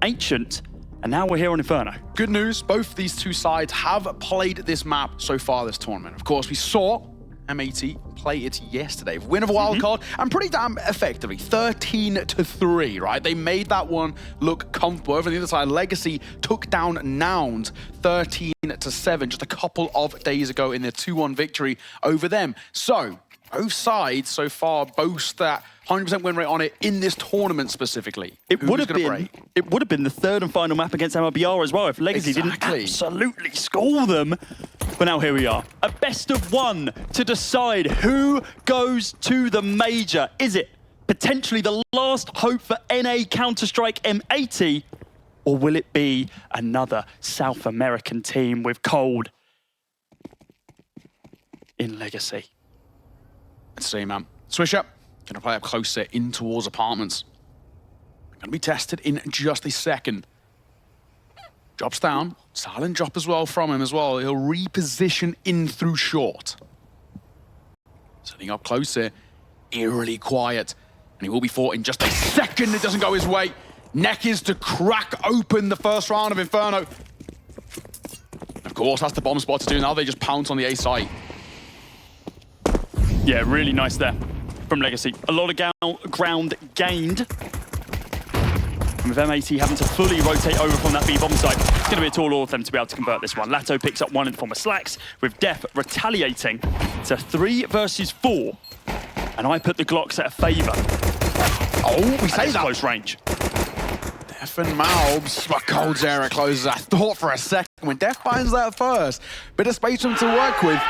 Ancient, and now we're here on Inferno. Good news, both these two sides have played this map so far this tournament. Of course, we saw M80 play it yesterday. Win of a wildcard, and pretty damn effectively. 13-3, right? They made that one look comfortable. Over on the other side, Legacy took down Nouns 13-7 just a couple of days ago in their 2-1 victory over them. So, both sides so far boast that 100% win rate on it in this tournament specifically. It would have been the third and final map against MIBR as well if Legacy didn't absolutely school them. But now here we are, a best of one to decide who goes to the major. Is it potentially the last hope for NA Counter-Strike M80, or will it be another South American team with Cold in Legacy? Let's see, man. Swisher, gonna play up closer in towards apartments. Gonna be tested in just a second. Drops down, silent drop as well from him as well. He'll reposition in through short. Setting up closer, eerily quiet. And he will be fought in just a second. It doesn't go his way. Neck is to crack open the first round of Inferno. Of course, that's the bomb spot to do. Now they just pounce on the A site. Yeah, really nice there from Legacy. A lot of ground gained. And with M80 having to fully rotate over from that B bomb site, it's going to be a tall order for them to be able to convert this one. Latto picks up one in the form of Slacks, with Def retaliating to 3 versus 4. And I put the Glocks at a favour. Oh, we say that. Close range. Def and Malbs, but Cold's area closes. I thought for a second when Def finds that first, bit of space for him to work with.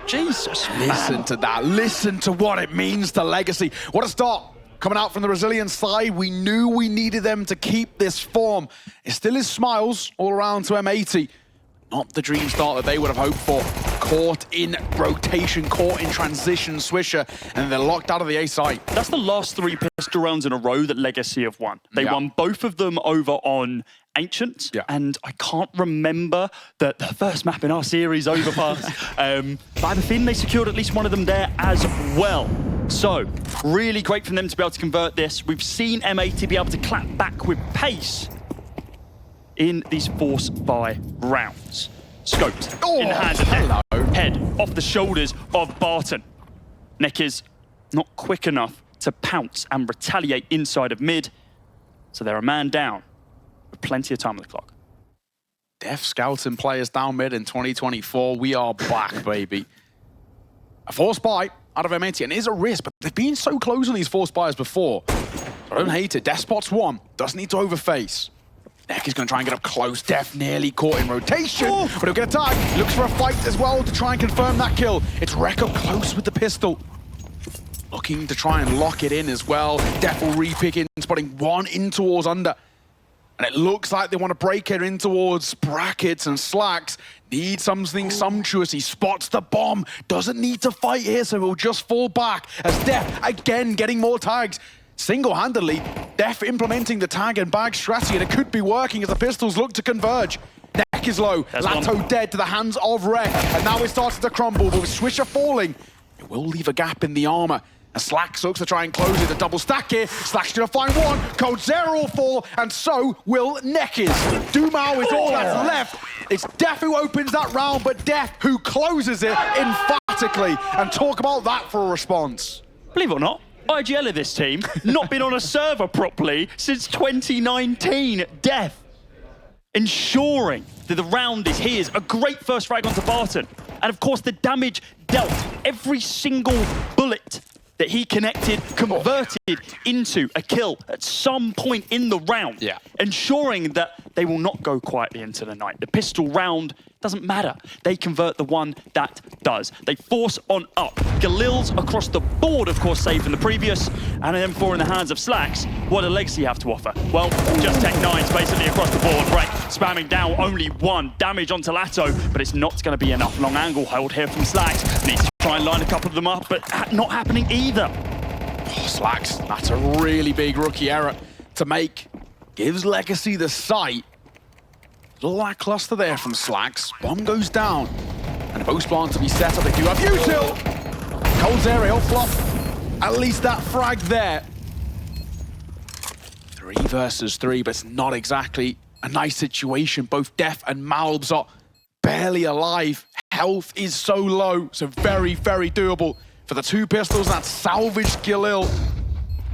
Jesus, listen to that. Listen to what it means to Legacy. What a start. Coming out from the Brazilian side, we knew we needed them to keep this form. It still is smiles all around to M80. Not the dream start that they would have hoped for. Caught in rotation, caught in transition, Swisher, and they're locked out of the A site. That's the last 3 pistol rounds in a row that Legacy have won. They won both of them over on Ancient, and I can't remember the first map in our series, Overpass. But I have a feeling they secured at least one of them there as well. So, really great for them to be able to convert this. We've seen M80 be able to clap back with pace in these force buy rounds. Scoped in the hands of Def. Head off the shoulders of Barton. Neck is not quick enough to pounce and retaliate inside of mid, so they're a man down with plenty of time on the clock. Def scouting players down mid in 2024. We are back, baby. A force buy out of M80, and it is a risk, but they've been so close on these force buys before. I don't hate it. Def spots one, doesn't need to overface. Neck is going to try and get up close. Def nearly caught in rotation, but he'll get a tag. Looks for a fight as well to try and confirm that kill. It's Reck up close with the pistol. Looking to try and lock it in as well. Def will re-pick in, spotting one in towards under. And it looks like they want to break it in towards brackets, and Slacks need something sumptuous. He spots the bomb. Doesn't need to fight here, so he'll just fall back as Def again getting more tags. Single-handedly, Def implementing the tag and bag strategy, and it could be working as the pistols look to converge. Neck is low, Latto dead to the hands of Reck, and now it starts to crumble, but with Swisher falling, it will leave a gap in the armor. And Slacks looks to try and close it, a double stack here. Slacks gonna find one, Cold Zero will fall, and so will Neckis. Dumao is all that's left. It's Def who opens that round, but Def who closes it emphatically. And talk about that for a response. Believe it or not, IGL of this team, not been on a server properly since 2019. Def ensuring that the round is his. A great first frag onto Barton. And of course the damage dealt. Every single bullet that he connected, converted into a kill at some point in the round, ensuring that they will not go quietly into the night. The pistol round doesn't matter. They convert the one that does. They force on up. Galil's across the board, of course, save from the previous, and an M4 in the hands of Slacks. What does Legacy have to offer? Well, just Tech 9s basically across the board. Reck spamming down only 1 damage onto Latto, but it's not going to be enough. Long angle hold here from Slacks. Needs to try and line a couple of them up, but not happening either. Oh, Slacks, that's a really big rookie error to make. Gives Legacy the sight. Little lackluster there from Slacks. Bomb goes down. And a boost plant to be set up. They do have util. Cold's area, he'll flop. At least that frag there. 3 versus 3, but it's not exactly a nice situation. Both Def and malbs are barely alive. Health is so low, so very, very doable for the 2 pistols. That salvaged Galil.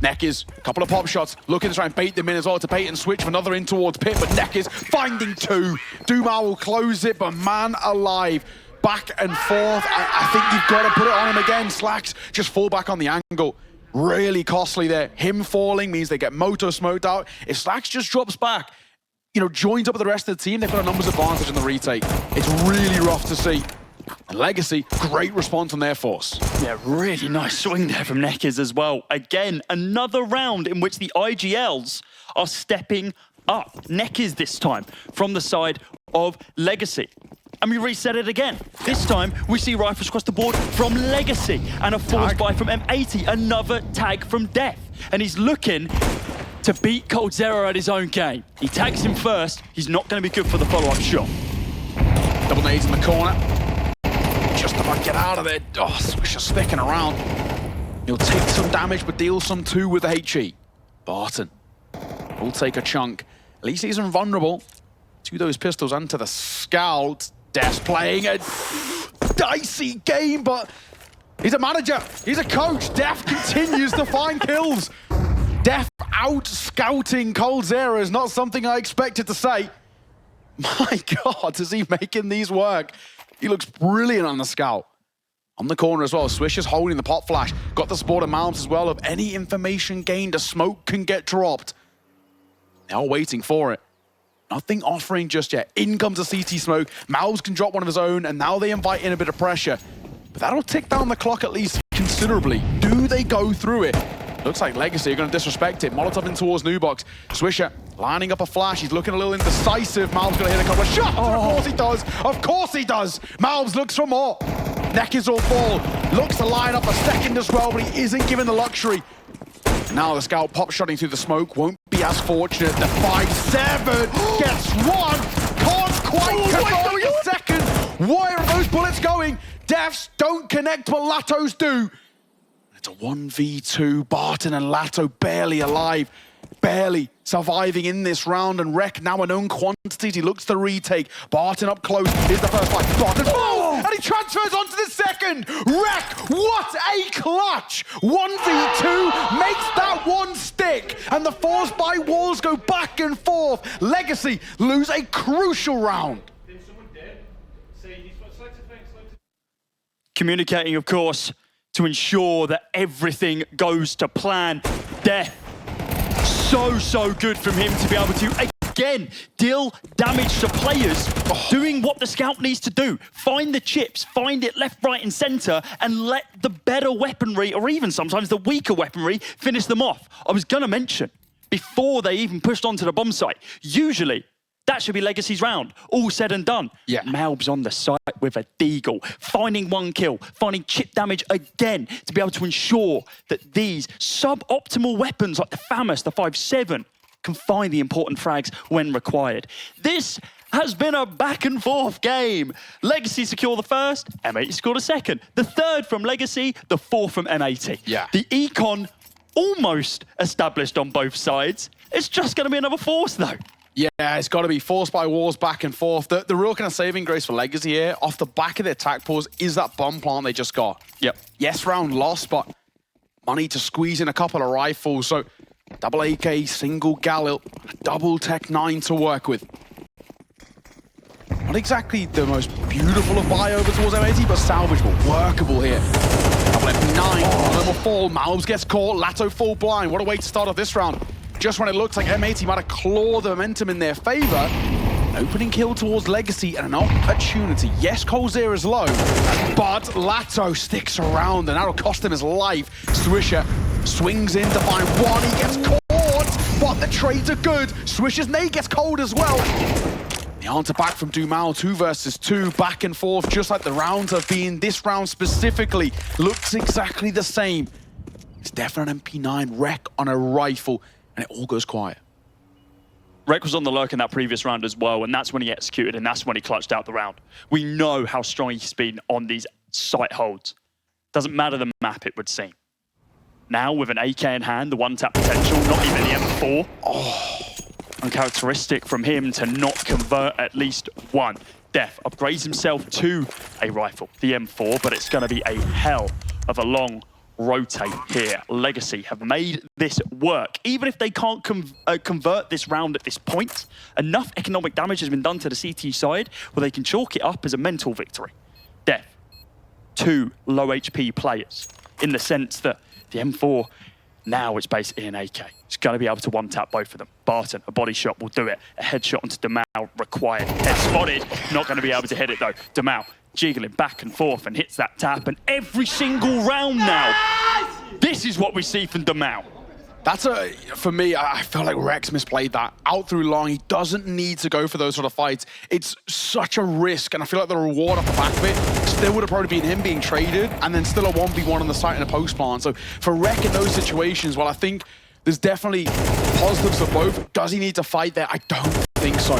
Neckers, a couple of pop shots, looking to try and bait them in as well to bait and switch for another in towards Pit, but Neckers finding 2. Dumal will close it, but man alive. Back and forth. I think you've got to put it on him again. Slacks just fall back on the angle. Really costly there. Him falling means they get Moto smoked out. If Slacks just drops back, you know, joins up with the rest of the team, they've got a numbers advantage in the retake. It's really rough to see. And Legacy, great response on their force. Yeah, really nice swing there from Neckers as well. Again, another round in which the IGLs are stepping up. Neckers this time from the side of Legacy. And we reset it again. This time, we see rifles across the board from Legacy and a force buy from M80, another tag from Def. And he's looking to beat coldzera at his own game. He tags him first. He's not going to be good for the follow-up shot. Double nades in the corner. Just about to get out of there. Oh, Swisher sticking around. He'll take some damage, but deal some too with the HE. Barton will take a chunk. At least he's invulnerable to those pistols and to the scout. Def's playing a dicey game, but he's a manager. He's a coach. Def continues to find kills. Def out scouting coldzera is not something I expected to say. My God, is he making these work? He looks brilliant on the scout. On the corner as well, Swish is holding the pop flash. Got the support of malbs as well. Of any information gained, a smoke can get dropped. They are waiting for it. Nothing offering just yet. In comes a CT smoke. malbs can drop one of his own, and now they invite in a bit of pressure. But that'll tick down the clock at least considerably. Do they go through it? Looks like Legacy are going to disrespect it. Molotov in towards Nubox. Swisher lining up a flash. He's looking a little indecisive. malbs going to hit a couple of shots. Oh. Of course he does. Of course he does. malbs looks for more. Neckers will fall. Looks to line up a second as well, but he isn't given the luxury. Now the scout pop shotting through the smoke. Won't be as fortunate. The 5-7 gets one. Can't quite convert the second. Where are those bullets going? Defs don't connect, but Lattos do. It's a 1v2. Barton and Latto barely alive. Barely surviving in this round, and Reck now a known quantity. He looks to retake. Barton up close. Here's the first fight. Barton falls, and he transfers onto the second. Reck, what a clutch! 1v2 makes that one stick, and the force by walls go back and forth. Legacy lose a crucial round. Communicating, of course, to ensure that everything goes to plan. Death. So good from him to be able to, again, deal damage to players, doing what the scout needs to do. Find the chips, find it left, right, and center, and let the better weaponry, or even sometimes the weaker weaponry, finish them off. I was going to mention, before they even pushed onto the bomb site, usually that should be Legacy's round, all said and done. Yeah. malbs on the site with a deagle, finding 1 kill, finding chip damage again to be able to ensure that these suboptimal weapons like the FAMAS, the 5-7, can find the important frags when required. This has been a back and forth game. Legacy secure the first, M80 scored a second. The third from Legacy, the fourth from M80. Yeah. The econ almost established on both sides. It's just going to be another force though. Yeah, it's got to be forced by walls back and forth. The real kind of saving grace for Legacy here, off the back of their attack pause, is that bomb plant they just got. Yep. Yes, round lost, but money to squeeze in a couple of rifles. So, double AK, single Galil, double Tech 9 to work with. Not exactly the most beautiful of buy over towards M80, but salvageable, workable here. Double F9, one will fall. malbs gets caught, Latto full blind. What a way to start off this round. Just when it looks like M80 might have clawed the momentum in their favor, an opening kill towards Legacy and an opportunity. Yes, coldzera is low, but Latto sticks around and that'll cost him his life. Swisher swings in to find one, he gets caught, but the trades are good. Swisher's nade gets cold as well. The answer back from Dumal, 2 versus 2, back and forth, just like the rounds have been. This round specifically looks exactly the same. It's definitely an MP9 Reck on a rifle, and it all goes quiet. Reck was on the lurk in that previous round as well, and that's when he executed, and that's when he clutched out the round. We know how strong he's been on these site holds. Doesn't matter the map, it would seem. Now with an AK in hand, the one-tap potential, not even the M4. Oh, uncharacteristic from him to not convert at least one. Def upgrades himself to a rifle, the M4, but it's going to be a hell of a long rotate here. Legacy have made this work. Even if they can't convert this round at this point, enough economic damage has been done to the CT side where they can chalk it up as a mental victory. Def, two low HP players in the sense that the M4, now it's basically an AK. It's going to be able to one-tap both of them. Barton, a body shot will do it. A headshot onto Demau required. Head spotted, not going to be able to hit it though. Demau jiggling back and forth and hits that tap, and every single round now, this is what we see from Demau. That's for me, I feel like Rex misplayed that. Out through long, he doesn't need to go for those sort of fights. It's such a risk, and I feel like the reward off the back of it still would have probably been him being traded, and then still a 1v1 on the site in a post plant. So for Reck in those situations, well, I think there's definitely positives for both. Does he need to fight there? I don't think so.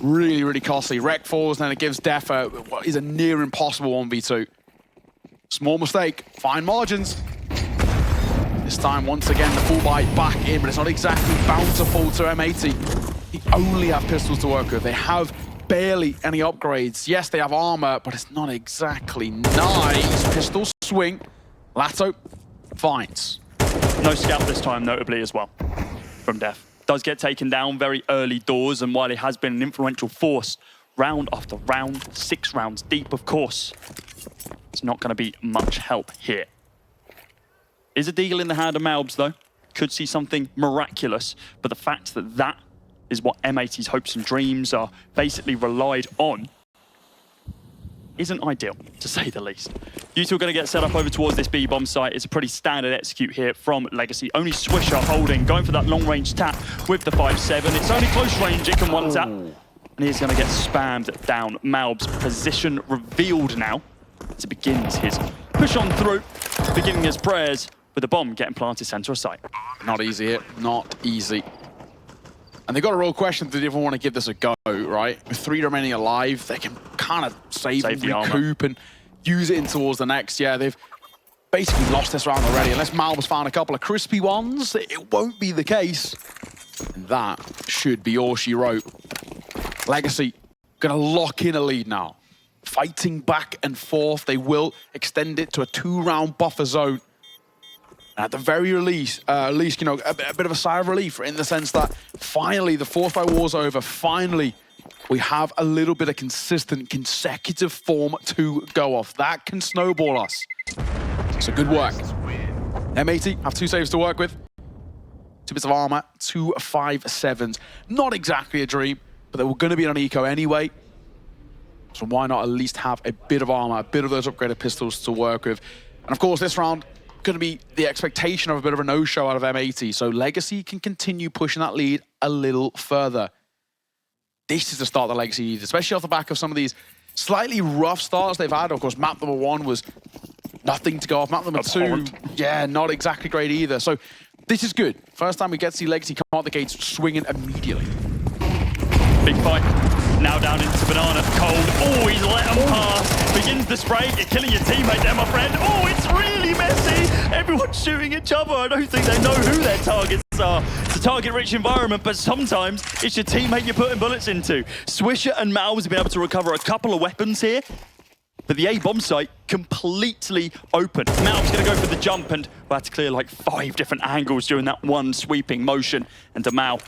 Really, really costly. Reck falls, and then it gives Def what is a near impossible 1v2. Small mistake, fine margins. This time, once again, the full buy back in, but it's not exactly bountiful to M80. They only have pistols to work with. They have barely any upgrades. Yes, they have armor, but it's not exactly nice. Pistol swing. Latto finds. No scout this time, notably, as well, from Def. Does get taken down very early doors, and while he has been an influential force round after round, 6 rounds deep, of course, it's not going to be much help here. Is a deagle in the hand of Malbs, though. Could see something miraculous, but the fact that that is what M80's hopes and dreams are basically relied on isn't ideal, to say the least. You two are going to get set up over towards this B-bomb site. It's a pretty standard execute here from Legacy. Only Swisher holding, going for that long-range tap with the 5-7. It's only close range, it can one-tap. And he's going to get spammed down. Malbs' position revealed now as he begins his push on through, beginning his prayers with the bomb getting planted center of sight. Not easy here, not easy. And they've got a real question, do they even want to give this a go, right? With 3 remaining alive, they can kind of save and recoup and use it in towards the next. Yeah, they've basically lost this round already. Unless Malbs found a couple of crispy ones, it won't be the case. And that should be all she wrote. Legacy gonna lock in a lead now. Fighting back and forth, they will extend it to a 2-round buffer zone. And at the very least, you know, a bit of a sigh of relief in the sense that finally the force by war's over. Finally, we have a little bit of consistent, consecutive form to go off. That can snowball us. So good work. M80 have 2 saves to work with. 2 bits of armor, 2 5-7s. Not exactly a dream, but they were going to be on eco anyway. So why not at least have a bit of armor, a bit of those upgraded pistols to work with. And of course, this round, going to be the expectation of a bit of a no-show out of M80, so Legacy can continue pushing that lead a little further. This is the start that Legacy needs, especially off the back of some of these slightly rough starts they've had. Of course, map number 1 was nothing to go off. Map number 2, yeah, not exactly great either. So this is good. First time we get to see Legacy come out the gates swinging immediately. Big fight. Now down into Banana. Cold. Oh, he's let him pass. Begins the spray. You're killing your teammate there, my friend. Oh, it's really messy. Everyone's shooting each other. I don't think they know who their targets are. It's a target-rich environment, but sometimes it's your teammate you're putting bullets into. Swisher and Malbs have been able to recover a couple of weapons here, but the A-bomb site completely open. Malbs going to go for the jump, and we'll have to clear like 5 different angles during that one sweeping motion, and Demau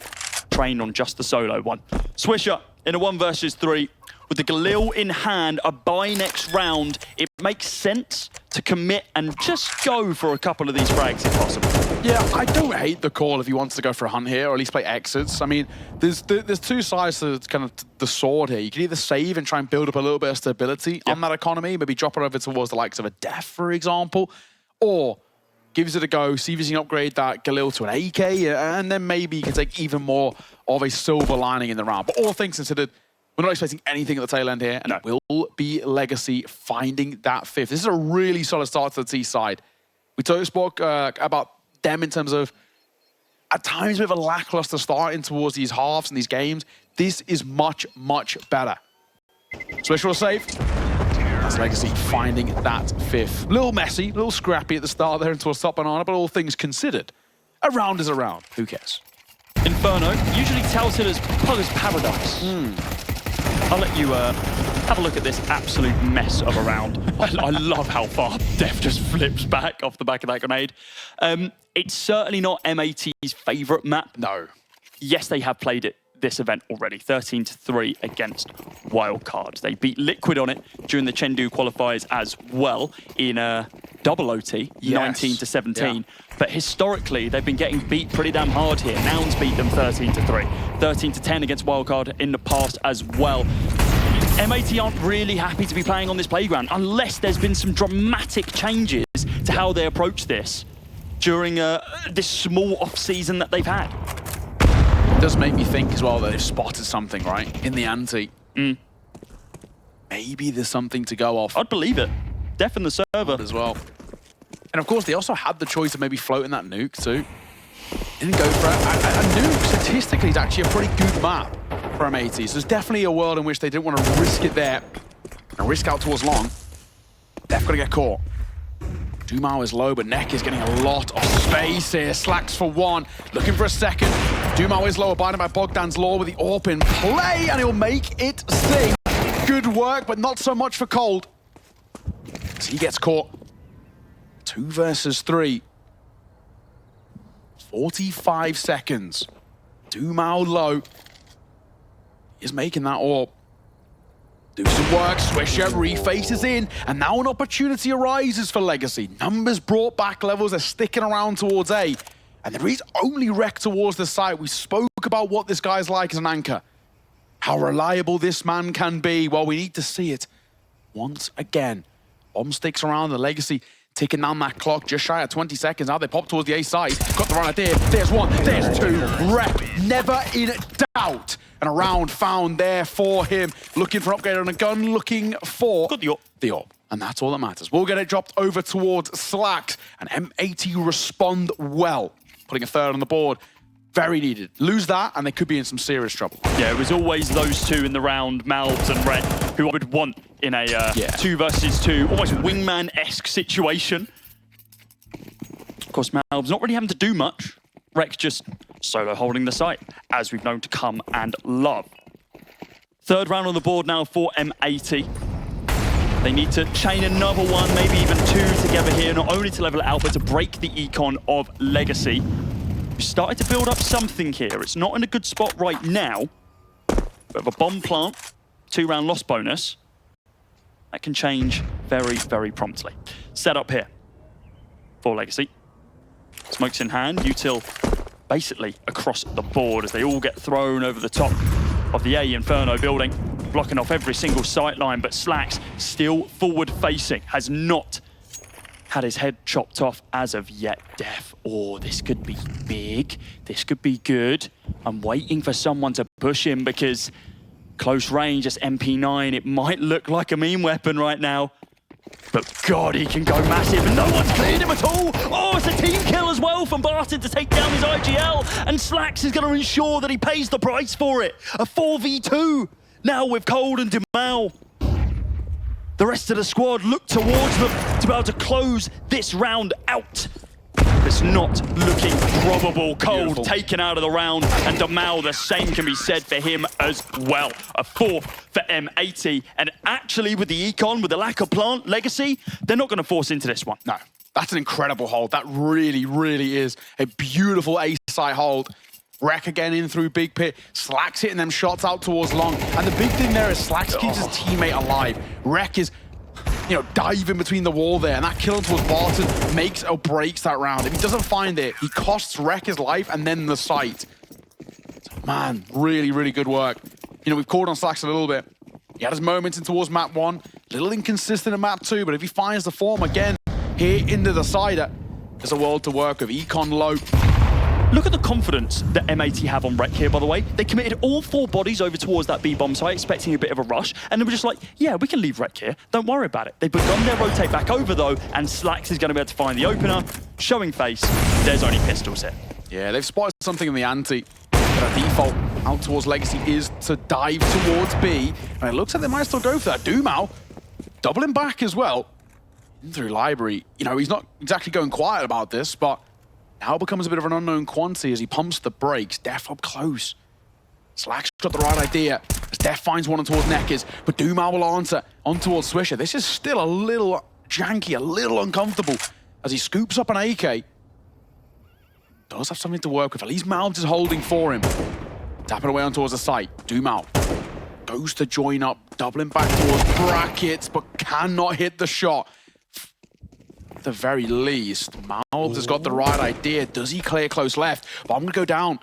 trained on just the solo one. Swisher in a 1 versus 3. With the Galil in hand, a buy next round, it makes sense to commit and just go for a couple of these frags if possible. Yeah, I don't hate the call if he wants to go for a hunt here, or at least play exits. I mean, there's 2 sides to kind of the sword here. You can either save and try and build up a little bit of stability on that economy, maybe drop it over towards the likes of a Def, for example, or gives it a go, see if you can upgrade that Galil to an AK, and then maybe you can take even more of a silver lining in the round. But all things considered, we're not expecting anything at the tail end here, and it will be Legacy finding that 5th. This is a really solid start to the T side. We spoke about them in terms of, at times, a bit of a lackluster start in towards these halves and these games. This is much, much better. Swisher will save. That's Legacy finding that 5th. Little messy, little scrappy at the start there into a top banana, but all things considered, a round is a round. Who cares? Inferno, usually touted as Pugger's Paradise. I'll let you have a look at this absolute mess of a round. I love how far Def just flips back off the back of that grenade. It's certainly not M80's favourite map. No. Yes, they have played it this event already, 13-3 against Wildcard. They beat Liquid on it during the Chengdu qualifiers as well in a double OT, 19-17. Yeah. But historically, they've been getting beat pretty damn hard here. Nouns beat them 13-3, 13-10 against Wildcard in the past as well. M80 aren't really happy to be playing on this playground unless there's been some dramatic changes to how they approach this during this small off-season that they've had. It does make me think as well that they've spotted something, right, in the ante. Maybe there's something to go off. I'd believe it. Def in the server. As well. And of course, they also had the choice of maybe floating that nuke too. Didn't go for it. A nuke, statistically, is actually a pretty good map for M80. So there's definitely a world in which they didn't want to risk it there. And risk out towards long. Def gotta get caught. Dumao is low, but Neck is getting a lot of space here. Slacks for one, looking for a second. Dumao is low, abided by Bogdan's Law with the AWP in play, and he'll make it sting. Good work, but not so much for Cold. So he gets caught. 2 versus 3. 45 seconds. Dumao low. He's making that AWP. Do some work, Swisher refaces in, and now an opportunity arises for Legacy. Numbers brought back, levels are sticking around towards A, and there is only Reck towards the site. We spoke about what this guy's like as an anchor. How reliable this man can be. Well, we need to see it once again. Bomb sticks around, the Legacy ticking down that clock, just shy of 20 seconds. Now they pop towards the A side. Got the right idea. There's one, there's two. Reck, never in doubt. And a round found there for him. Looking for an upgrade on a gun, looking for Got the AWP. And that's all that matters. We'll get it dropped over towards Slacks. And M80 respond well. Putting a 3rd on the board. Very needed. Lose that, and they could be in some serious trouble. Yeah, it was always those two in the round, Malbs and Reck, who I would want in a 2 versus 2, almost wingman-esque situation. Of course, Malbs not really having to do much. Reck just solo holding the site, as we've known to come and love. 3rd round on the board now for M80. They need to chain another one, maybe even 2 together here, not only to level it out, but to break the econ of Legacy. We've started to build up something here. It's not in a good spot right now. We have a bomb plant, 2-round loss bonus. That can change very, very promptly. Set up here for Legacy. Smokes in hand, util basically across the board as they all get thrown over the top of the A Inferno building, blocking off every single sight line, but Slacks still forward facing, has not had his head chopped off as of yet. Def, oh, this could be big. This could be good. I'm waiting for someone to push him because close range, just MP9, it might look like a meme weapon right now. But God, he can go massive and no one's cleared him at all. Oh, it's a team kill as well from Barton to take down his IGL. And Slacks is going to ensure that he pays the price for it. A 4v2 now with Cold and Dumao. The rest of the squad look towards them to be able to close this round out. It's not looking probable. Cold beautiful. Taken out of the round, and Dumao, the same can be said for him as well. A 4 for M80, and actually with the econ, with the lack of plant Legacy, they're not going to force into this one. No, that's an incredible hold. That really, really is a beautiful A-side hold. Reck again in through big pit. Slacks hitting them shots out towards long. And the big thing there is Slacks keeps his teammate alive. Reck is, you know, diving between the wall there. And that kill towards Barton makes or breaks that round. If he doesn't find it, he costs Reck his life and then the sight. Man, really, really good work. You know, we've called on Slacks a little bit. He had his moments in towards map 1. A little inconsistent in map 2, but if he finds the form again here into the cider, there's a world to work with. Econ low. Look at the confidence that M80 have on Reck here, by the way. They committed all 4 bodies over towards that B-bomb site, expecting a bit of a rush, and they were just like, yeah, we can leave Reck here. Don't worry about it. They've begun their rotate back over, though, and Slacks is going to be able to find the opener. Showing face, there's only pistols here. Yeah, they've spotted something in the ante. Their default out towards Legacy is to dive towards B, and it looks like they might still go for that. Dumao doubling back as well. In through library. You know, he's not exactly going quiet about this, but now becomes a bit of an unknown quantity as he pumps the brakes. Def up close. Slack's got the right idea as Def finds one towards Neckers, but Dumal will answer on towards Swisher. This is still a little janky, a little uncomfortable as he scoops up an AK. Does have something to work with. At least malbs is holding for him. Tapping away on towards the site. Dumal goes to join up, doubling back towards brackets, but cannot hit the shot. At the very least, malbs has got the right idea. Does he clear close left? But I'm going to go down.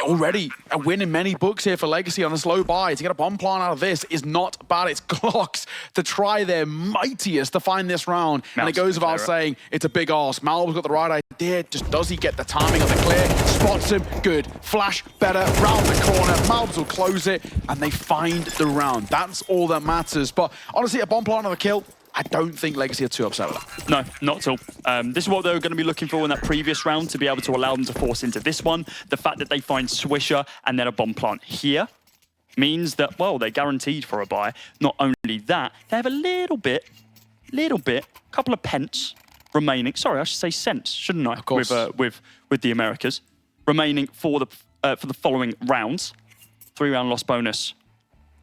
Already a win in many books here for Legacy on a slow buy. To get a bomb plant out of this is not bad. It's Glocks to try their mightiest to find this round. And it goes without saying, it's a big ask. Malb's got the right idea. Just does he get the timing of the clear? Spots him. Good. Flash better. Round the corner. Malbs will close it. And they find the round. That's all that matters. But honestly, a bomb plant on the kill, I don't think Legacy are too upset with that. No, not at all. This is what they were going to be looking for in that previous round to be able to allow them to force into this one. The fact that they find Swisher and then a bomb plant here means that, well, they're guaranteed for a buy. Not only that, they have a little bit, couple of pence remaining. Sorry, I should say cents, shouldn't I? Of course. With the Americas remaining for the following rounds. 3-round loss bonus.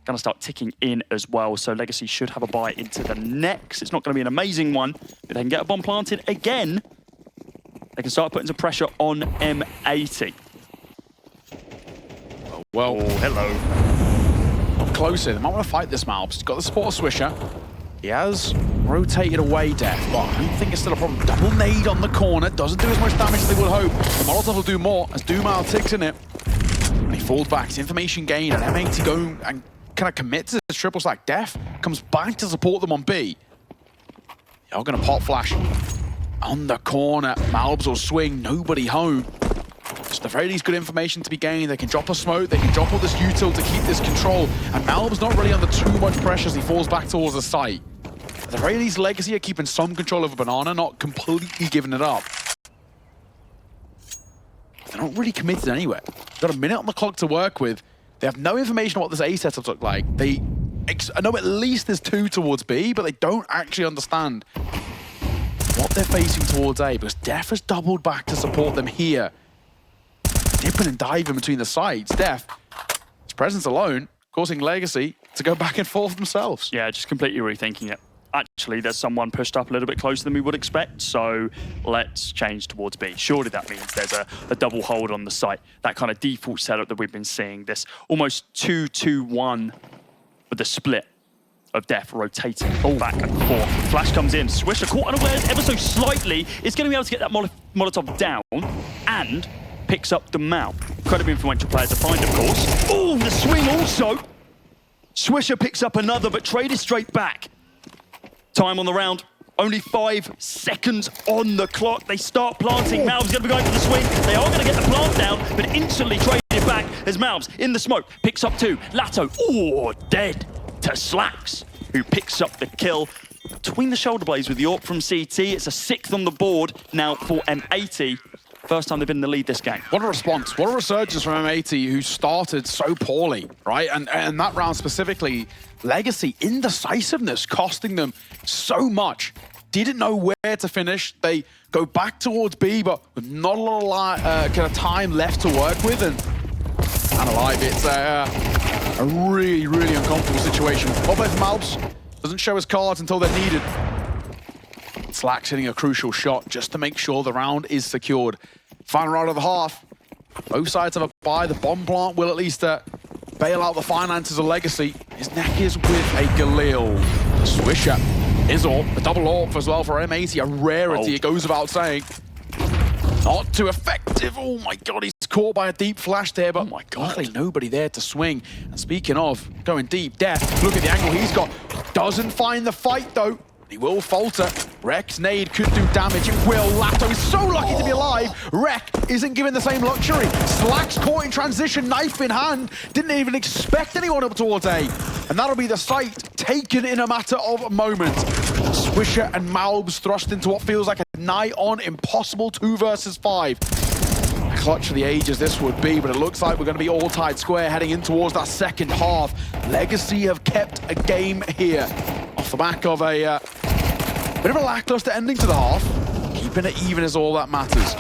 Going to start ticking in as well, so Legacy should have a buy into the next. It's not going to be an amazing one, but they can get a bomb planted again. They can start putting some pressure on M80. Well, oh, hello. Close in. They might want to fight this Malbs. He's got the support of Swisher. He has rotated away Def, but I don't think it's still a problem. Double nade on the corner. Doesn't do as much damage as they would hope. The Molotov will do more as Dumal ticks in it. And he falls back. It's information gain, and M80 going and kind of commit to the triple stack. Def comes back to support them on B. They're going to pop flash on the corner. Malbs will swing. Nobody home. Just the very least good information to be gained. They can drop a smoke. They can drop all this util to keep this control. And Malbs not really under too much pressure as he falls back towards the site. At the very least, Legacy are keeping some control over Banana, not completely giving it up. They're not really committed anywhere. They've got a minute on the clock to work with. They have no information on what this A setup look like. I know at least there's 2 towards B, but they don't actually understand what they're facing towards A, because Def has doubled back to support them here. Dipping and diving between the sides. Def, his presence alone, causing Legacy to go back and forth themselves. Yeah, just completely rethinking it. Actually, there's someone pushed up a little bit closer than we would expect, so let's change towards B. Surely that means there's a double hold on the site. That kind of default setup that we've been seeing, this almost 2-2-1 with the split of Def rotating back and forth. Flash comes in, Swisher caught unawares ever so slightly. It's going to be able to get that Molotov down and picks up the Mal. Incredibly influential player to find, of course. Oh, the swing also. Swisher picks up another, but traded straight back. Time on the round, only 5 seconds on the clock. They start planting. Malb's going to be going for the swing. They are going to get the plant down, but instantly traded back as Malbs in the smoke. Picks up 2. Latto, dead to Slacks, who picks up the kill. Between the shoulder blades with the AWP from CT. It's a 6th on the board now for M80. First time they've been in the lead this game. What a response. What a resurgence from M80, who started so poorly, right? And that round specifically, Legacy, indecisiveness costing them so much. Didn't know where to finish. They go back towards B, but with not a lot of kind of time left to work with. And alive, it's a really, really uncomfortable situation. Well played from Malbs. Doesn't show his cards until they're needed. Slack's hitting a crucial shot just to make sure the round is secured. Final round of the half. Both sides have a buy. The bomb plant will at least bail out the finances of Legacy. His neck is with a Galil. Swisher is AWP. The double AWP as well for M80. A rarity, it goes without saying. Not too effective. Oh my god, he's caught by a deep flash there, but luckily nobody there to swing. And speaking of going deep, Def, look at the angle he's got. Doesn't find the fight though. He will falter. Reck's nade could do damage. It will. Latto is so lucky to be alive. Reck isn't given the same luxury. Slack's caught in transition, knife in hand. Didn't even expect anyone up towards A. And that'll be the site taken in a matter of moments. Swisher and Malbs thrust into what feels like a nigh-on impossible 2 versus 5. A clutch for the ages this would be, but it looks like we're going to be all tied square heading in towards that second half. Legacy have kept a game here. A the back of a bit of a lackluster ending to the half. Keeping it even is all that matters.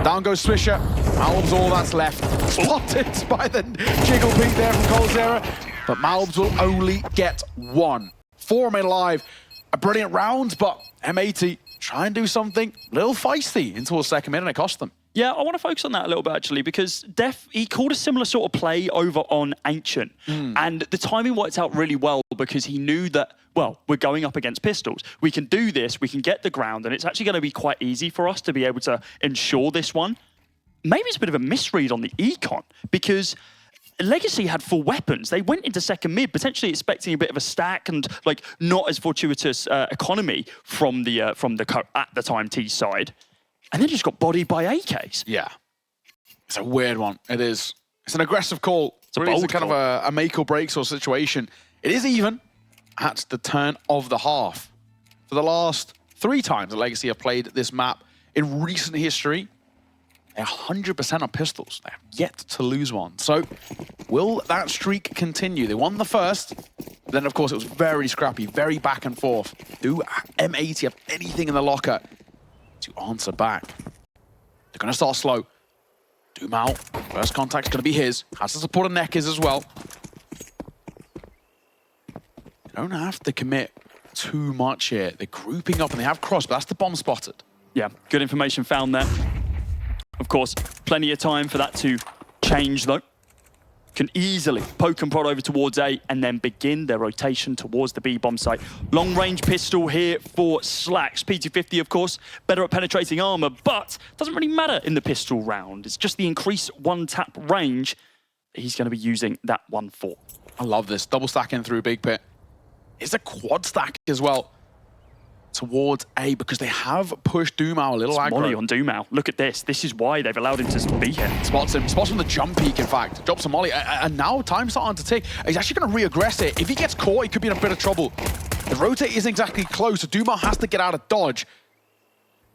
Down goes Swisher. Malbs all that's left. Spotted by the jiggle peak there from coldzera. But Malbs will only get one. 4 men alive. A brilliant round, but M80 try and do something a little feisty into a second mid, and it cost them. Yeah, I want to focus on that a little bit, actually, because Def, he called a similar sort of play over on Ancient. And the timing worked out really well because he knew that, well, we're going up against pistols. We can do this, we can get the ground, and it's actually going to be quite easy for us to be able to ensure this one. Maybe it's a bit of a misread on the econ, because Legacy had full weapons. They went into second mid, potentially expecting a bit of a stack and like not as fortuitous economy from the at the time T side. And then just got bodied by AKs. Yeah. It's a weird one. It is. It's an aggressive call. It's a really bold is kind call. of a make or break sort of situation. It is even at the turn of the half. For the last 3 times that Legacy have played this map in recent history, they're 100% on pistols. They have yet to lose one. So will that streak continue? They won the first. Then, of course, it was very scrappy, very back and forth. Do M80 have anything in the locker to answer back? They're going to start slow. Doom out. First contact's going to be his. Has to support a neck is as well. They don't have to commit too much here. They're grouping up and they have cross, but that's the bomb spotted. Yeah, good information found there. Of course, plenty of time for that to change, though. Can easily poke and prod over towards A and then begin their rotation towards the B bomb site. Long-range pistol here for Slacks. P250, of course, better at penetrating armor, but doesn't really matter in the pistol round. It's just the increased one-tap range that he's going to be using that one for. I love this. Double stacking through Big Pit. It's a quad stack as well towards A because they have pushed Doomau a little aggro. Molly on Doomau. Look at this. This is why they've allowed him to be here. Spots him. Spots from the jump peak, in fact. Drops a molly. And now time's starting to tick. He's actually going to re-aggress it. If he gets caught, he could be in a bit of trouble. The rotate isn't exactly close, so Doomau has to get out of dodge.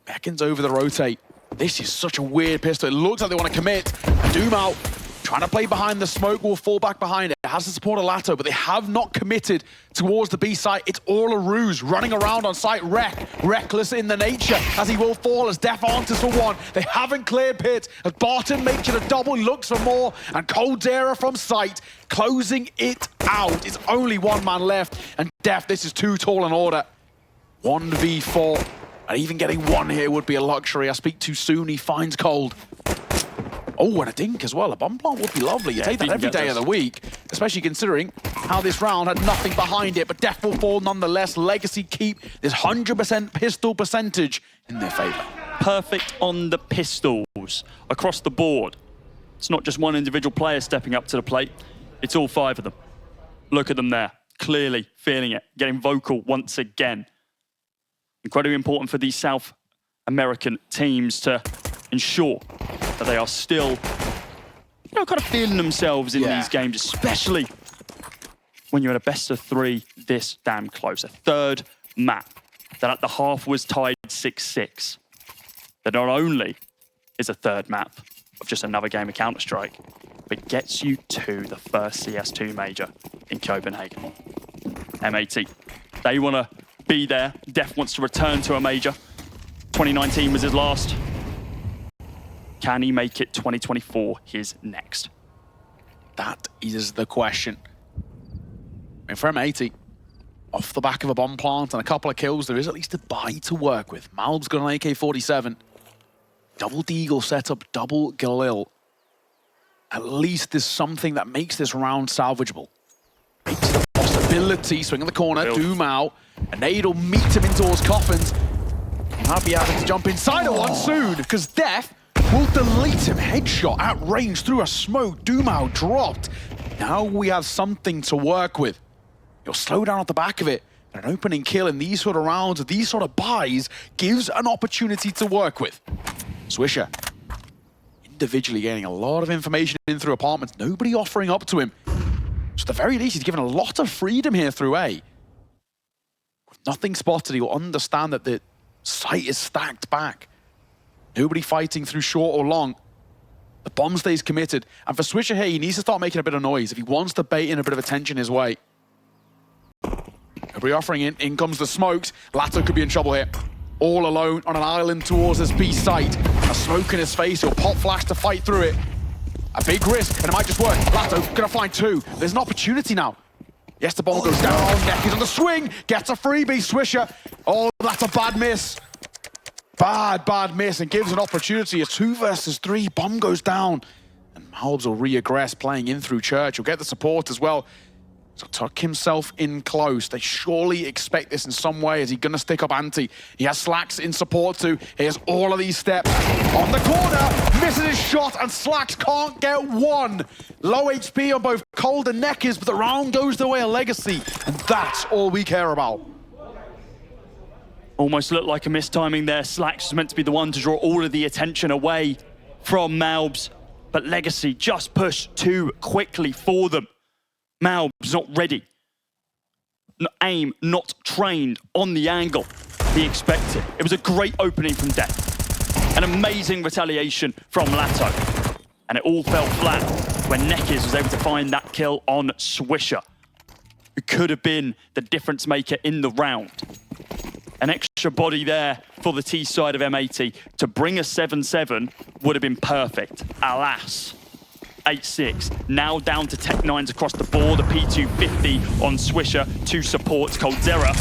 Beckons over the rotate. This is such a weird pistol. It looks like they want to commit. Doomau trying to play behind the smoke, will fall back behind it. It has to support a latto, but they have not committed towards the B site. It's all a ruse. Running around on site, Reck. Reckless in the nature, as he will fall as Def answers for one. They haven't cleared pit, as Barton makes it a double, looks for more, and coldzera from site, closing it out. It's only one man left, and Def, this is too tall an order. 1v4, and even getting one here would be a luxury. I speak too soon, he finds Cold. Oh, and a dink as well. A bomb plant would be lovely. You take that every day of the week, especially considering how this round had nothing behind it. But Def will fall nonetheless. Legacy keep this 100% pistol percentage in their favor. Perfect on the pistols across the board. It's not just one individual player stepping up to the plate. It's all 5 of them. Look at them there. Clearly feeling it. Getting vocal once again. Incredibly important for these South American teams to ensure that they are still, you know, kind of feeling themselves in these games, especially when you're in a best of 3 this damn close. A third map that at the half was tied 6-6. That not only is a third map of just another game of Counter-Strike, but gets you to the first CS2 major in Copenhagen. M80, they want to be there. Def wants to return to a major. 2019 was his last. Can he make it 2024 his next? That is the question. And for M80, off the back of a bomb plant and a couple of kills, there is at least a buy to work with. Malb's got an AK-47. Double Deagle setup, double Galil. At least there's something that makes this round salvageable. Makes the possibility, swinging the corner, Doomau. A nade will meet him into his coffins. He might be having to jump inside of one soon, because Def will delete him. Headshot at range through a smoke. Doomau dropped. Now we have something to work with. You'll slow down at the back of it. An opening kill in these sort of rounds, these sort of buys, gives an opportunity to work with. Swisher, individually gaining a lot of information in through apartments. Nobody offering up to him. So at the very least, he's given a lot of freedom here through A. With nothing spotted, he'll understand that the site is stacked back. Nobody fighting through short or long. The bomb stays committed. And for Swisher here, he needs to start making a bit of noise if he wants to bait in a bit of attention his way. They'll be offering in comes the smokes. latto could be in trouble here. All alone on an island towards this B site. A smoke in his face, he'll pop flash to fight through it. A big risk, and it might just work. latto gonna find two. There's an opportunity now. Yes, the ball goes down. Neck is on the swing, gets a freebie. Swisher. Oh, that's a bad miss. Bad miss, and gives an opportunity. A 2 versus 3, bomb goes down. And malbs will re-aggress, playing in through Church. He'll get the support as well. So tuck himself in close. They surely expect this in some way. Is he going to stick up ante? He has Slacks in support too. He has all of these steps. On the corner, misses his shot, and Slacks can't get one. Low HP on both Cold and Neckers, but the round goes the way of Legacy. And that's all we care about. Almost looked like a mistiming there. Slacks was meant to be the one to draw all of the attention away from malbs, but Legacy just pushed too quickly for them. malbs not ready. Aim not trained on the angle he expected. It was a great opening from Death. An amazing retaliation from latto. And it all fell flat when Neckers was able to find that kill on Swisher, who could have been the difference maker in the round. An extra body there for the T side of M80 to bring a 7-7 would have been perfect. Alas, 8-6, now down to Tech 9s across the board. A P250 on Swisher, 2 supports. Coldzera,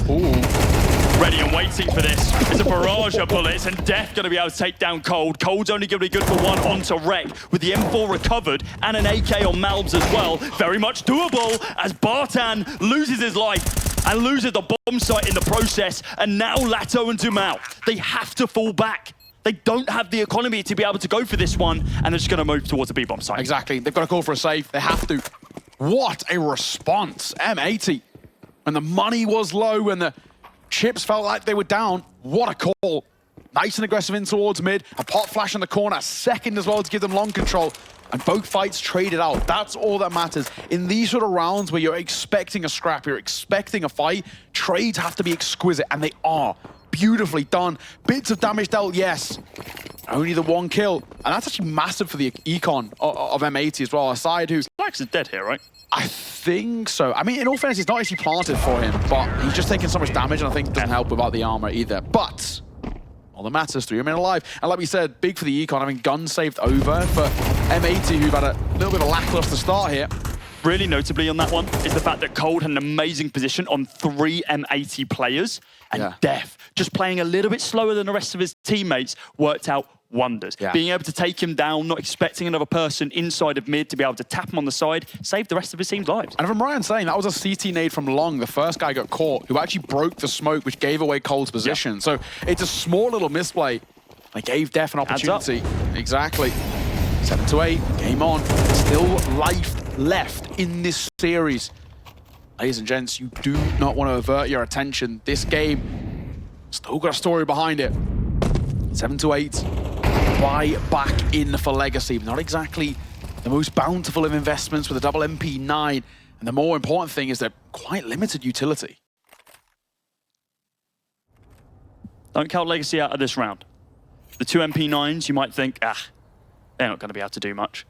ready and waiting for this. It's a barrage of bullets, and Death going to be able to take down Cold. Cold's only going to be good for 1 onto reck, with the M4 recovered and an AK on malbs as well. Very much doable as Bartan loses his life and loses the bomb site in the process. And now latto and Dumal, they have to fall back. They don't have the economy to be able to go for this one, and they're just going to move towards the B-bomb site. Exactly. They've got to call for a save. They have to. What a response. M80. When the money was low and the chips felt like they were down, what a call. Nice and aggressive in towards mid. A pot flash in the corner. Second as well to give them long control. And both fights traded out. That's all that matters. In these sort of rounds where you're expecting a scrap, you're expecting a fight, trades have to be exquisite, and they are. Beautifully done. Bits of damage dealt, yes. Only the 1 kill. And that's actually massive for the econ of M80 as well. Aside who's... Slacks is dead here, right? I think so. I mean, in all fairness, it's not actually planted for him, but he's just taking so much damage, and I think it doesn't help without the armor either. But all that matters, 3 men alive. And like we said, big for the econ, having gun saved over for M80, who've had a little bit of a lackluster start here. Really notably on that one is the fact that Cold had an amazing position on 3 M80 players, and Death, just playing a little bit slower than the rest of his teammates, worked out wonders. Being able to take him down, not expecting another person inside of mid to be able to tap him on the side, saved the rest of his team's lives. And if I'm right in saying, that was a CT nade from Long, the first guy got caught, who actually broke the smoke, which gave away Cold's position. So it's a small little misplay. They gave Death an opportunity. Exactly. 7-8, game on. Still life left in this series. Ladies and gents, you do not want to avert your attention. This game still got a story behind it. 7-8. Why back in for Legacy? Not exactly the most bountiful of investments with a double MP9. And the more important thing is they're quite limited utility. Don't count Legacy out of this round. The 2 MP9s, you might think, they're not going to be able to do much.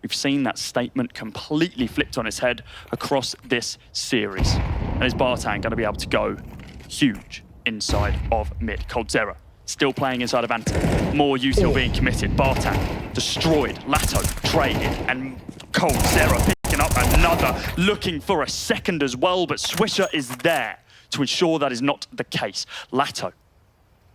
We've seen that statement completely flipped on its head across this series. And is Bartan going to be able to go huge inside of mid? Coldzera still playing inside of ante. More util being committed. Bartan destroyed. latto traded. And Coldzera picking up another, looking for a second as well. But Swisher is there to ensure that is not the case. latto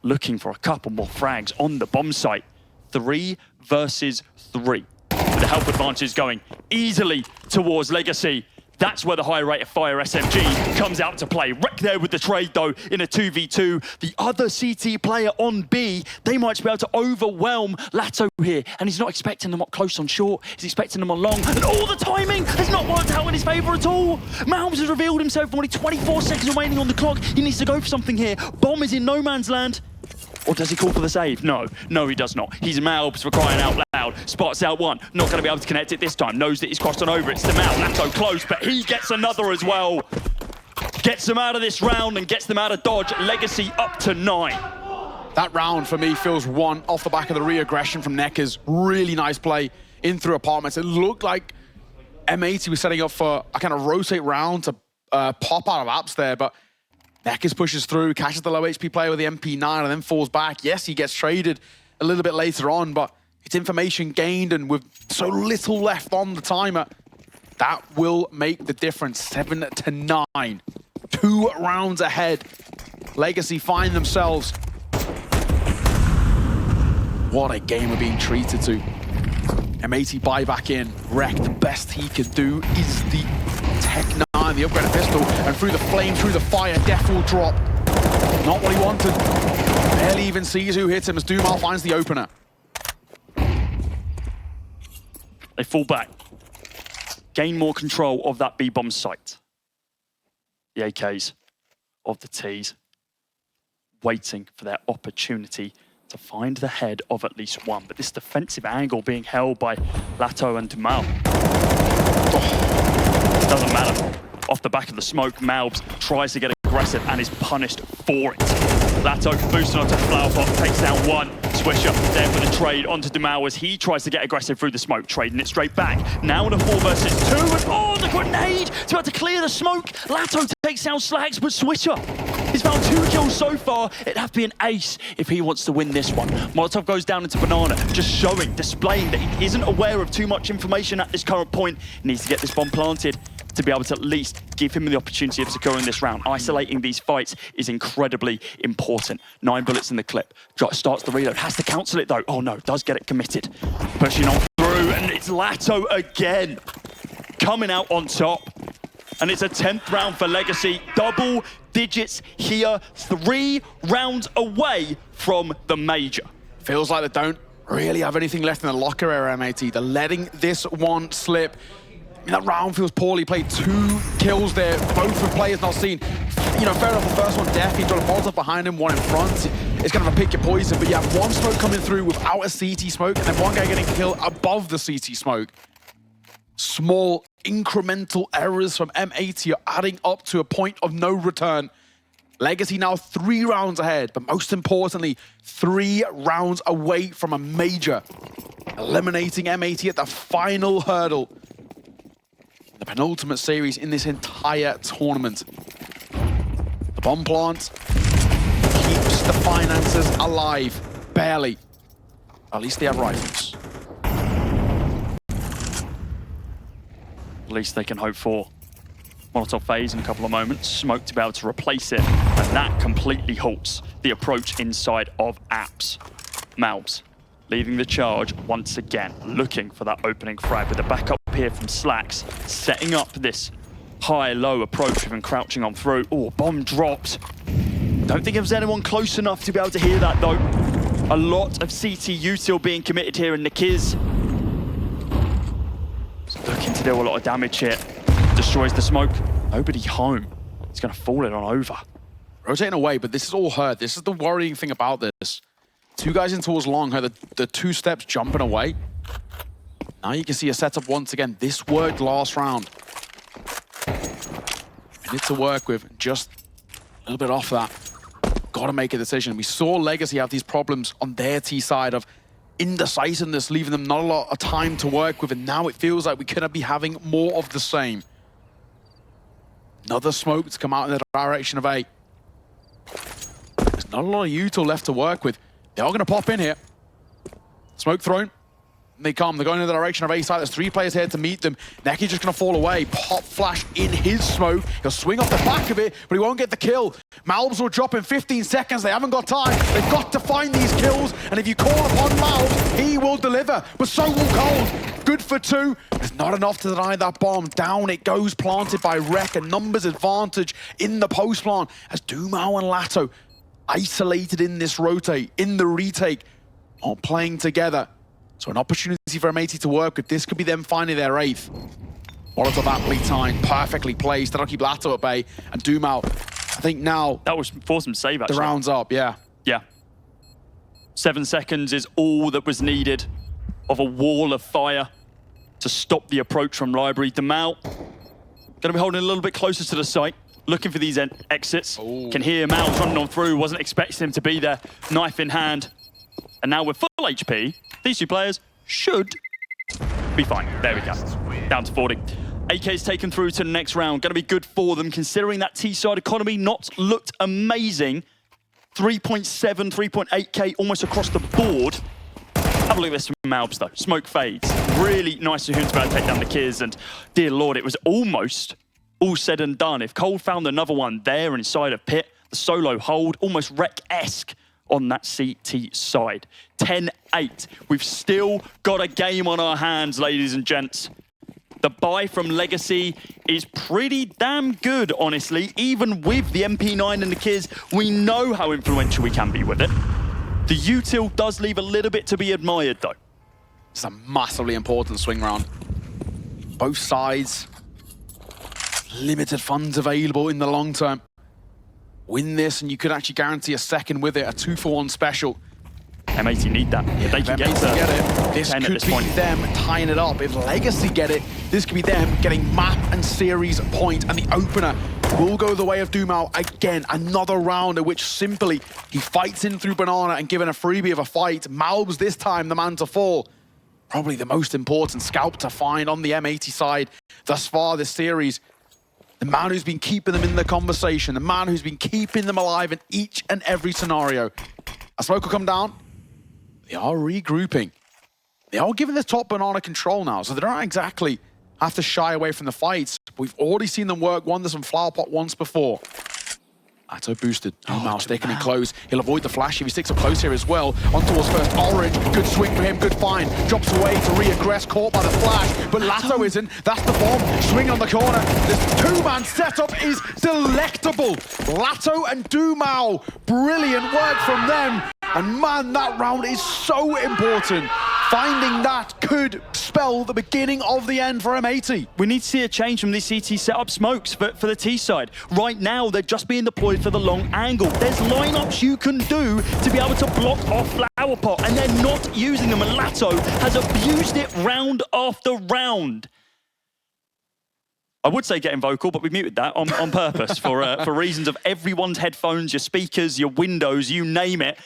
looking for a couple more frags on the bomb site. 3 versus 3. With the health advantage going easily towards Legacy. That's where the high rate of fire SMG comes out to play. Reck there with the trade though in a 2v2. The other CT player on B, they might be able to overwhelm latto here. And he's not expecting them up close on short. He's expecting them on long. And all the timing has not worked out in his favor at all. malbs has revealed himself with only 24 seconds remaining on the clock. He needs to go for something here. Bomb is in no man's land. Or does he call for the save? No, he does not. He's malbs for crying out loud. Spots out one, not going to be able to connect it this time. Knows that he's crossed on over. It's Dumal. latto close, but he gets another as well. Gets them out of this round and gets them out of dodge. Legacy up to 9. That round for me feels one off the back of the re-aggression from Neckers. Really nice play in through apartments. It looked like M80 was setting up for a kind of rotate round to pop out of apps there, but Neckers pushes through, catches the low HP player with the MP9 and then falls back. Yes, he gets traded a little bit later on, but it's information gained, and with so little left on the timer, that will make the difference. 7-9. 2 rounds ahead. Legacy find themselves. What a game we're being treated to. M80 buy back in. Reck, the best he can do is the Tech 9, the upgraded pistol, and through the flame, through the fire, Def will drop. Not what he wanted. Barely even sees who hits him as Dumal finds the opener. They fall back. Gain more control of that B-bomb site. The AKs of the Ts waiting for their opportunity to find the head of at least one. But this defensive angle being held by Latto and Dumal. It doesn't matter. Off the back of the smoke, Malbs tries to get aggressive and is punished for it. Latto boosting onto Flowerpot, takes down one. Swisher there for the trade onto Dumal as he tries to get aggressive through the smoke, trading it straight back. Now in a 4 versus 2, and oh, the grenade! It's about to clear the smoke. Latto takes down Slacks, but Swisher, he's found 2 kills so far. It'd have to be an ace if he wants to win this one. Molotov goes down into Banana, just showing, displaying that he isn't aware of too much information at this current point. He needs to get this bomb planted to be able to at least give him the opportunity of securing this round. Isolating these fights is incredibly important. 9 bullets in the clip. Starts the reload, has to cancel it though. Oh no, does get it committed. Pushing on through, and it's Latto again. Coming out on top. And it's a 10th round for Legacy. Double digits here. 3 rounds away from the Major. Feels like they don't really have anything left in the locker area, M80. They're letting this one slip. I mean, that round feels poorly played. 2 kills there, both with players not seen. You know, fair enough, the first one, Def, he's got a Molotov behind him, 1 in front. It's kind of a pick your poison, but you have 1 smoke coming through without a CT smoke, and then 1 guy getting killed above the CT smoke. Small, incremental errors from M80 are adding up to a point of no return. Legacy now 3 rounds ahead, but most importantly, 3 rounds away from a major. Eliminating M80 at the final hurdle. The penultimate series in this entire tournament. The bomb plant keeps the finances alive. Barely. At least they have rifles. At least they can hope for Molotov phase in a couple of moments. Smoke to be able to replace it, and that completely halts the approach inside of Apps. Malbs leading the charge once again, looking for that opening frag with the backup here from Slacks, setting up this high-low approach with him crouching on through. Oh, bomb dropped. Don't think there was anyone close enough to be able to hear that though. A lot of CT util being committed here, and Nikiz looking to do a lot of damage here. Destroys the smoke. Nobody home. He's going to fall it on over. Rotating away, but this is all hurt. This is the worrying thing about this. 2 guys in towards long, heard the 2 steps jumping away. Now you can see a setup once again. This worked last round. Minute to work with, just a little bit off that. Got to make a decision. We saw Legacy have these problems on their T side of indecisiveness, leaving them not a lot of time to work with, and now it feels like we could be having more of the same. Another smoke to come out in the direction of A. There's not a lot of util left to work with. They are going to pop in here. Smoke thrown. And they come. They're going in the direction of A side. There's 3 players here to meet them. Necky's just going to fall away. Pop flash in his smoke. He'll swing off the back of it, but he won't get the kill. Malbs will drop in 15 seconds. They haven't got time. They've got to find these kills. And if you call upon Malbs, he will deliver. But so will Cold. Good for 2. There's not enough to deny that bomb. Down it goes, planted by Reck. A numbers advantage in the post plant as Dumal and Latto isolated in this rotate, in the retake, all playing together. So an opportunity for M80 to work with. This could be them finding their 8th. Molotov aptly timed, perfectly placed. That'll keep Latto at bay. And Dumal, I think now... That was forced him to save, actually. The round's up, yeah. Yeah. 7 seconds is all that was needed of a wall of fire to stop the approach from Library. Dumal going to be holding a little bit closer to the site, looking for these exits. Ooh. Can hear Malbs running on through, wasn't expecting him to be there, knife in hand. And now with full HP, these 2 players should be fine. There we go. Down to 40. AK's taken through to the next round. Going to be good for them, considering that T-side economy not looked amazing. 3.7, 3.8k almost across the board. Have a look at this from malbs, though. Smoke fades. Really nice of him to be able to take down the Kiz. And dear Lord, it was almost all said and done. If Cole found another one there inside of pit, the solo hold, almost reck-esque on that CT side. 10-8. We've still got a game on our hands, ladies and gents. The buy from Legacy is pretty damn good, honestly. Even with the MP9 and the Kiz, we know how influential we can be with it. The util does leave a little bit to be admired, though. It's a massively important swing round. Both sides, limited funds available in the long term. Win this and you could actually guarantee a second with it, a 2-for-1 special. M80 need that. Yeah, if they can get it, this 10 could at this be point. them tying it up. If Legacy get it, this could be them getting map and series point, and the opener will go the way of Dumao again. Another round in which simply he fights in through Banana and given a freebie of a fight. malbs this time the man to fall. Probably the most important scalp to find on the M80 side thus far this series. The man who's been keeping them in the conversation, the man who's been keeping them alive in each and every scenario. A smoke will come down. They are regrouping. They are giving the top Banana control now, so they don't exactly have to shy away from the fights. We've already seen them work wonders from Flower Pot once before. latto boosted. Now sticking in close. He'll avoid the flash if he sticks up close here as well. On towards first orange. Good swing for him. Good find. Drops away to reaggress. Caught by the flash. But latto isn't. That's the bomb. Swing on the corner. This two-man setup is delectable. latto and Dumao. Brilliant work from them. And man, that round is so important. Finding that could spell the beginning of the end for M80. We need to see a change from these CT setup smokes for the T side. Right now, they're just being deployed for the long angle. There's lineups you can do to be able to block off Flower Pot, and they're not using them, and latto has abused it round after round. I would say getting vocal, but we muted that on purpose for reasons of everyone's headphones, your speakers, your windows, you name it.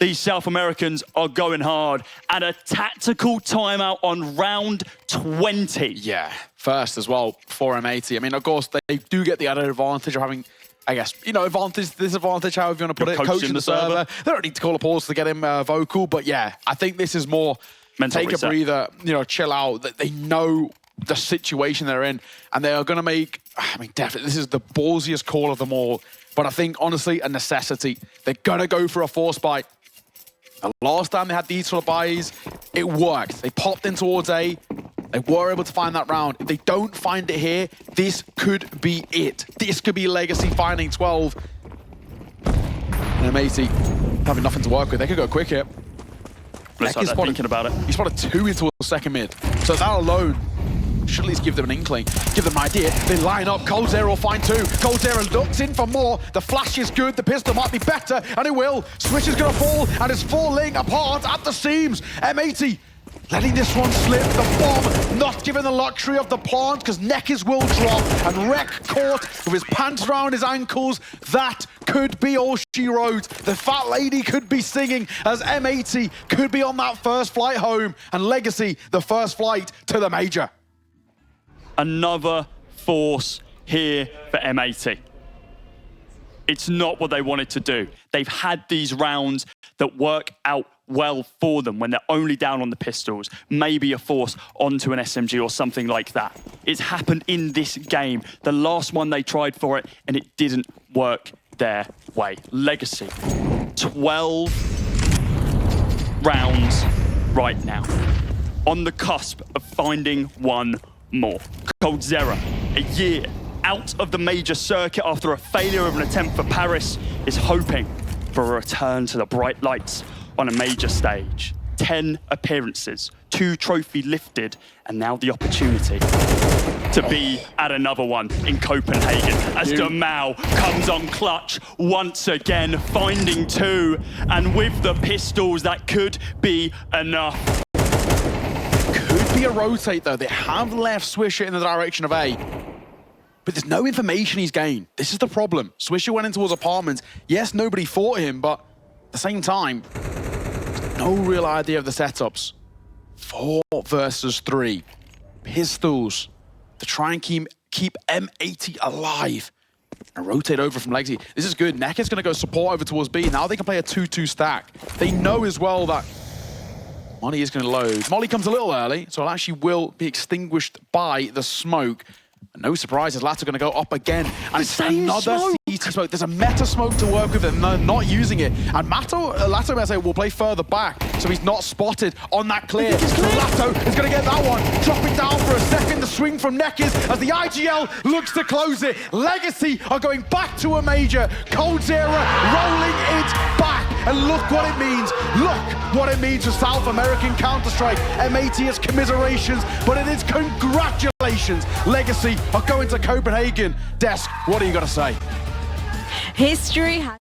These South Americans are going hard, and a tactical timeout on round 20. Yeah, first as well for M80. I mean, of course, they do get the added advantage of having, I guess, you know, advantage, disadvantage, however you want to put it, coaching the server. They don't need to call a pause to get him vocal, but yeah, I think this is more mental take reset. A breather, you know, chill out. They know the situation they're in, and they are going to make, I mean, definitely, this is the ballsiest call of them all, but I think, honestly, a necessity. They're going to go for a force buy. The last time they had these sort of buys, it worked. They popped in towards A. They were able to find that round. If they don't find it here, this could be it. This could be Legacy finding 12. And M80 having nothing to work with. They could go quick here. Thinking about it. He spotted 2 into the second mid. So that alone should at least give them an inkling, give them an idea. They line up, coldzera will find 2. coldzera looks in for more. The flash is good, the pistol might be better, and it will. Switch is gonna fall, and it's falling apart at the seams. M80 letting this one slip. The bomb not given the luxury of the plant, because Neckers will drop, and reck caught with his pants around his ankles. That could be all she wrote. The fat lady could be singing as M80 could be on that first flight home, and Legacy the first flight to the major. Another force here for M80. It's not what they wanted to do. They've had these rounds that work out well for them when they're only down on the pistols, maybe a force onto an SMG or something like that. It's happened in this game. The last one they tried for it and it didn't work their way. Legacy, 12 rounds right now. On the cusp of finding one more. coldzera, a year out of the major circuit after a failure of an attempt for Paris, is hoping for a return to the bright lights on a major stage. 10 appearances, 2 trophy lifted, and now the opportunity to be at another one in Copenhagen as Dumao comes on clutch once again, finding 2, and with the pistols that could be enough. Could be a rotate though. They have left Swisher in the direction of A, but there's no information he's gained. This is the problem. Swisher went in towards apartments. Yes, nobody fought him, but at the same time, no real idea of the setups. 4 versus 3. Pistols. to try and keep M80 alive. And rotate over from Legacy. This is good. Neck is going to go support over towards B. Now they can play a 2-2 stack. They know as well that Molly is going to load. Molly comes a little early, so it actually will be extinguished by the smoke. And no surprises, latto going to go up again. And it's another CT smoke. There's a meta smoke to work with, and they're not using it. And latto will play further back, so he's not spotted on that clear. So latto is going to get that one. Dropping down for a second. The swing from Neckers as the IGL looks to close it. Legacy are going back to a major. Cold Zero rolling it back. And look what it means. Look what it means for South American Counter-Strike. M80 is commiserations, but it is congratulations. Legacy are going to Copenhagen. Desk, what do you got to say? History has